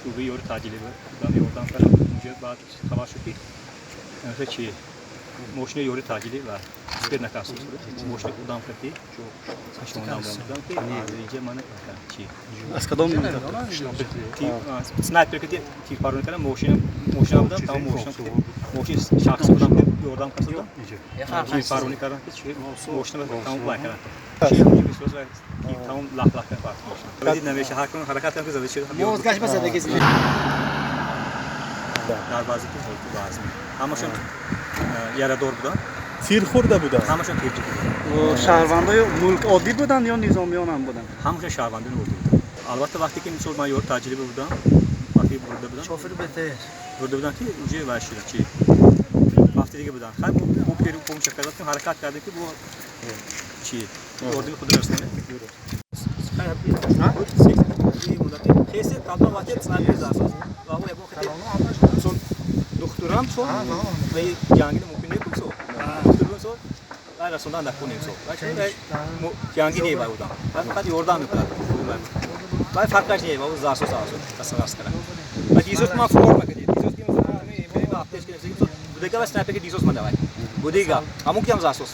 شوبه یور تاجیلی بود یوردان کردم اونجا بعد خبر شد که چی موشن یوری تاجیلی و سپر نکاس موشن کدام کردی شما نام بودم که اینجا من چی از کدام سنایپر کردی تیر پارون کردم موشن بودم تمام موشن شخص بودم که یوردان کردم تیر پارونی کردم که چی موشن تمام بلای کردم چی همین بیشتر تیر تمام لاخ کردم موشن بعد نمیشه حرکت کردم که زده شد موزگاش بزده کسی دروازه که بود لازم همشون یاره دور بودن تیر خورده بودن همشون تیر بودن شهروندای ملک عادی بودن یا نظامیان هم بودن همشون شهروندان بودن البته وقتی که مثلا من یور تاجری بودم وقتی برده بودم شوفر بهتر برده بودن که اونجا واشیده چی وقتی دیگه بودن خیلی bu پیرو کوم شکایت کردم حرکت کرده که bu چی اردن خود رسانه خیلی کاملا وقتی سنایپر زاست و هو یبو خیلی چون دکترم چون و جنگی ممکن نیست تو دکترم چون لا رسوندن نکنیم چون ولی جنگی نیست بودم فقط یوردان میکنم ولی فرقش نیست و زاسو کسراست کنه و دیزوس ما فرم کردیم دیزوس که مثلا آتش کنیم دیگه بس سنایپر که دیزوس من دارم بودیگا همون که هم زاسوس